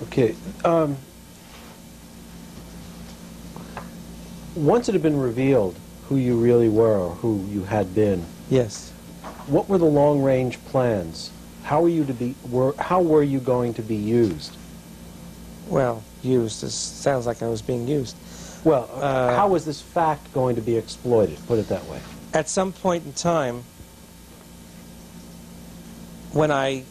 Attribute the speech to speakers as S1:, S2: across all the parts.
S1: Okay. Once it had been revealed who you really were or who you had been,
S2: Yes.
S1: what were the long-range plans? How were you going to be used?
S2: Well, used sounds like I was being used.
S1: Well, how was this fact going to be exploited? Put it that way.
S2: At some point in time, when I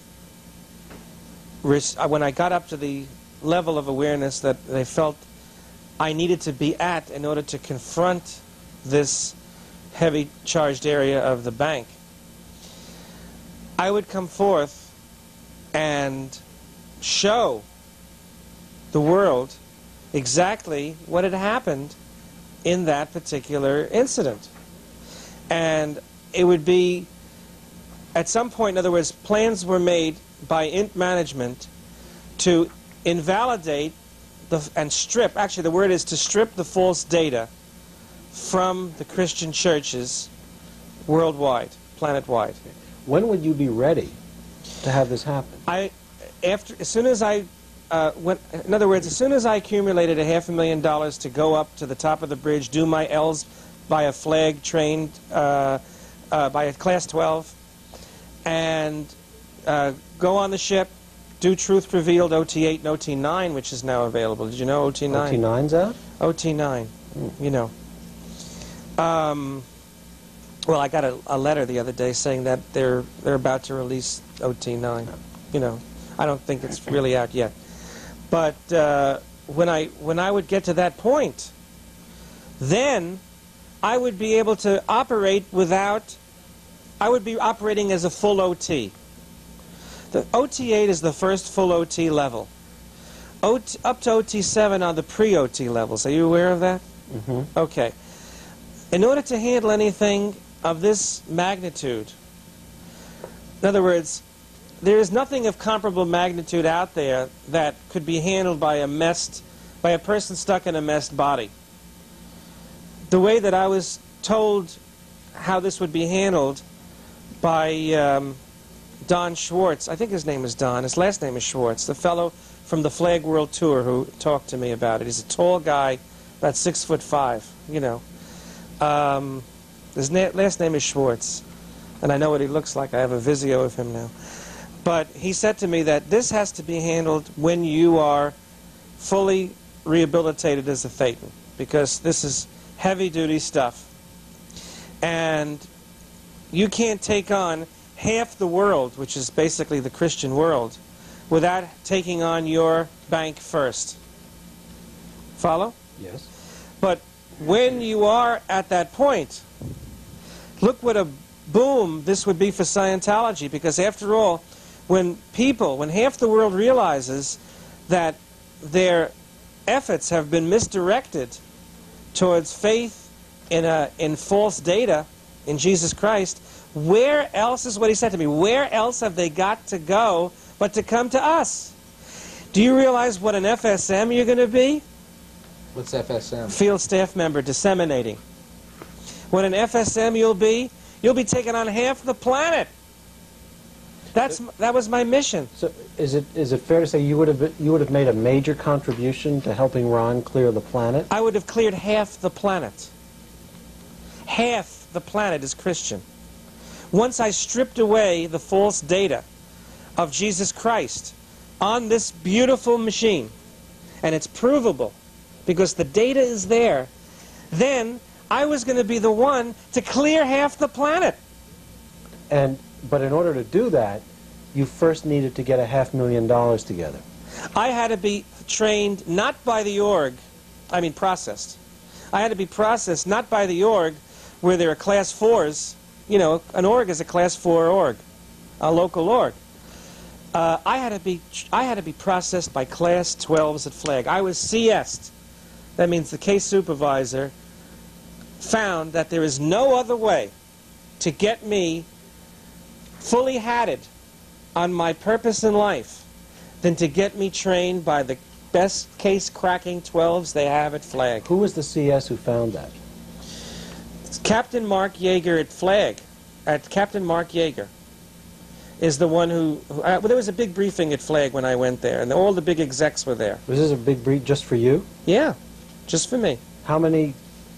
S2: got up to the level of awareness that they felt I needed to be at in order to confront this heavy charged area of the bank, I would come forth and show the world exactly what had happened in that particular incident. And it would be, at some point, in other words, plans were made by management to invalidate and strip, actually the word is to strip the false data from the Christian churches worldwide, planet-wide.
S1: When would you be ready to have this happen?
S2: As soon as I in other words, as soon as I accumulated $500,000 to go up to the top of the bridge, do my L's by a flag trained, by a class 12, and go on the ship, do Truth Revealed OT8 and OT9, which is now available. Did you know OT9?
S1: OT9's out?
S2: OT9, you know. Well, I got a letter the other day saying that they're about to release OT9. You know, I don't think it's really out yet. But when I would get to that point, then I would be able to operate without, I would be operating as a full OT. The OT8 is the first full OT level. Up to OT7 are the pre-OT levels. Are you aware of that?
S1: Mm-hmm.
S2: Okay. In order to handle anything of this magnitude, in other words, there is nothing of comparable magnitude out there that could be handled by a person stuck in a messed body. The way that I was told how this would be handled by Don Schwartz, I think his name is Don, his last name is Schwartz, the fellow from the Flag World Tour who talked to me about it. He's a tall guy, about 6'5", you know. His last name is Schwartz, and I know what he looks like. I have a Vizio of him now. But he said to me that this has to be handled when you are fully rehabilitated as a Thetan, because this is heavy-duty stuff. And you can't take on half the world, which is basically the Christian world, without taking on your bank first. Follow?
S1: Yes.
S2: But when you are at that point, look what a boom this would be for Scientology, because after all, when half the world realizes that their efforts have been misdirected towards faith in false data in Jesus Christ, where else is what he said to me? Where else have they got to go but to come to us? Do you realize what an FSM you're going to be?
S3: What's FSM?
S2: Field staff member disseminating. What an FSM you'll be taking on half the planet. That was my mission.
S1: So is it fair to say you would have made a major contribution to helping Ron clear the planet?
S2: I would have cleared half the planet. Half the planet is Christian. Once I stripped away the false data of Jesus Christ on this beautiful machine, and it's provable because the data is there, then I was going to be the one to clear half the planet.
S1: But in order to do that, you first needed to get $500,000 together.
S2: I had to be trained not by the org, processed. I had to be processed not by the org where there are class 4s. You know, an org is a class 4 org, a local org. I had to be processed by class 12s at Flag. I was CS'd. That means the case supervisor found that there is no other way to get me fully hatted on my purpose in life than to get me trained by the best case-cracking 12s they have at Flag.
S1: Who was the CS who found that?
S2: It's Captain Mark Yeager at Flag, at Captain Mark Yeager. is the one who well, there was a big briefing at Flag when I went there, and all the big execs were there.
S1: Was this a big brief just for you?
S2: Yeah, just for me.
S1: How many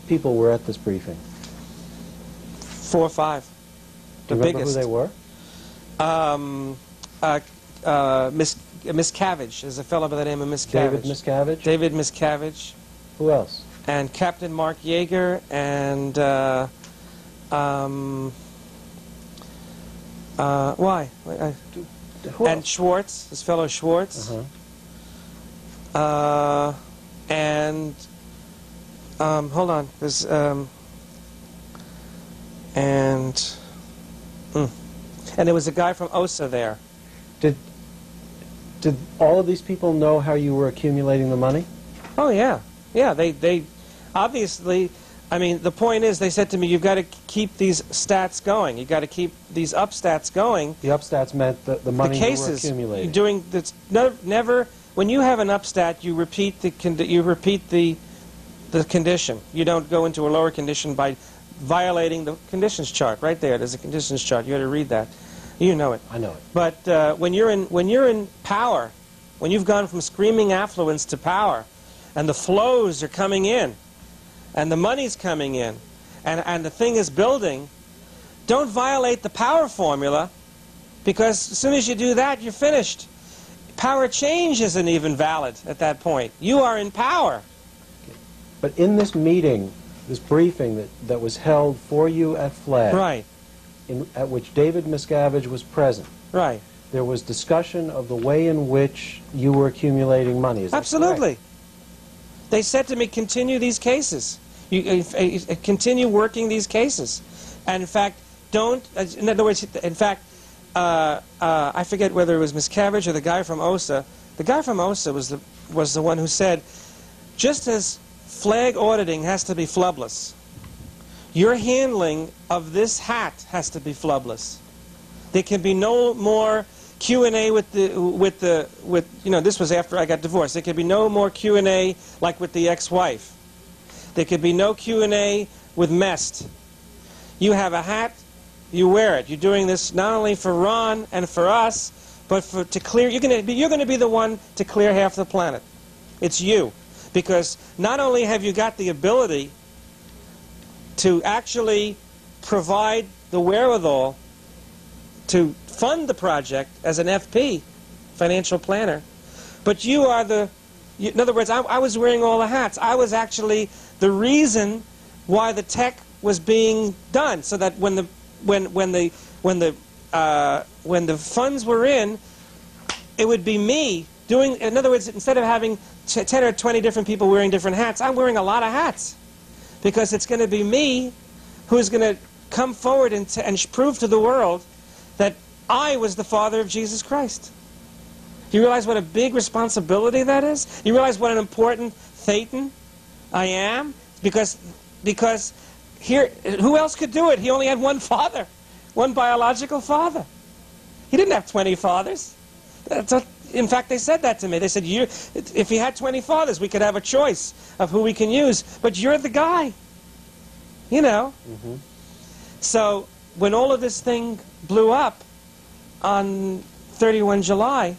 S1: people were at this briefing?
S2: 4 or 5.
S1: Do you remember who they were?
S2: Miscavige. There's a fellow by the name of Miscavige.
S1: David Miscavige?
S2: David Miscavige.
S1: Who else?
S2: And Captain Mark Yeager and why? And Schwartz, this fellow Schwartz. And hold on, there's and there was a guy from OSA there.
S1: Did all of these people know how you were accumulating the money?
S2: Oh yeah, yeah. They obviously. I mean, the point is, they said to me, "You've got to keep these stats going. You've got to keep these up stats going."
S1: The up stats meant the money
S2: the cases,
S1: you were accumulating.
S2: Doing that's never. When you have an up stat, you repeat the condition. You don't go into a lower condition by violating the conditions chart. Right there, there's a conditions chart. You got to read that. You know it.
S1: I know it.
S2: But when you're in power, when you've gone from screaming affluence to power, and the flows are coming in, and the money's coming in, and the thing is building, don't violate the power formula, because as soon as you do that, you're finished. Power change isn't even valid at that point. You are in power.
S1: But in this meeting, this briefing that was held for you at Flag,
S2: right,
S1: at which David Miscavige was present,
S2: right,
S1: there was discussion of the way in which you were accumulating money. Is that
S2: absolutely
S1: correct?
S2: They said to me, continue these cases. You continue working these cases. And in fact, don't, in other words, in fact, I forget whether it was Miscavige or the guy from OSA. The guy from OSA was the one who said, just as Flag auditing has to be flubless, your handling of this hat has to be flubless. There can be no more Q&A with you know, this was after I got divorced. There could be no more Q&A like with the ex-wife. There could be no Q&A with Mest. You have a hat, you wear it. You're doing this not only for Ron and for us, but to clear. You're going to be the one to clear half the planet. It's you, because not only have you got the ability to actually provide the wherewithal to fund the project as an FP, financial planner, but you are in other words, I was wearing all the hats. I was actually the reason why the tech was being done, so that when the funds were in, it would be me doing. In other words, instead of having 10 or 20 different people wearing different hats, I'm wearing a lot of hats, because it's going to be me who's going to come forward and prove to the world that I was the father of Jesus Christ. Do you realize what a big responsibility that is? You realize what an important thetan I am? Because here, who else could do it? He only had one father, one biological father. He didn't have 20 fathers. In fact, they said that to me. They said, if he had 20 fathers, we could have a choice of who we can use, but you're the guy. You know? Mm-hmm. So when all of this thing blew up on 31 July,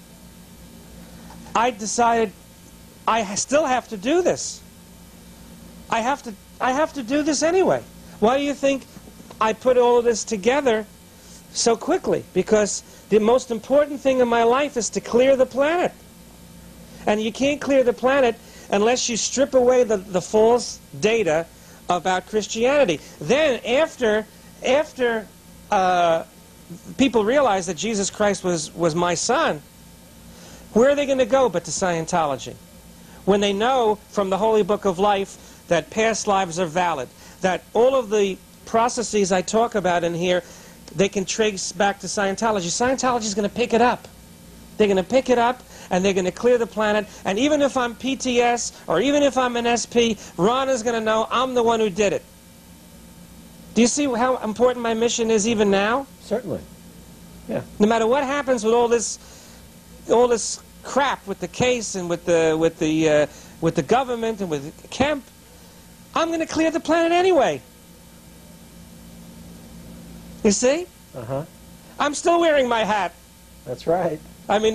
S2: I decided I still have to do this. I have to do this anyway. Why do you think I put all of this together so quickly? Because the most important thing in my life is to clear the planet. And you can't clear the planet unless you strip away the false data about Christianity. Then after people realize that Jesus Christ was my son, where are they going to go but to Scientology? When they know from the Holy Book of Life that past lives are valid, that all of the processes I talk about in here, they can trace back to Scientology. Scientology is going to pick it up. They're going to pick it up, and they're going to clear the planet. And even if I'm PTS, or even if I'm an SP, Ron is going to know I'm the one who did it. Do you see how important my mission is even now?
S1: Certainly. Yeah.
S2: No matter what happens with all this crap with the case and with the government and with Kemp, I'm going to clear the planet anyway. You see?
S1: Uh-huh.
S2: I'm still wearing my hat.
S1: That's right.
S2: I mean,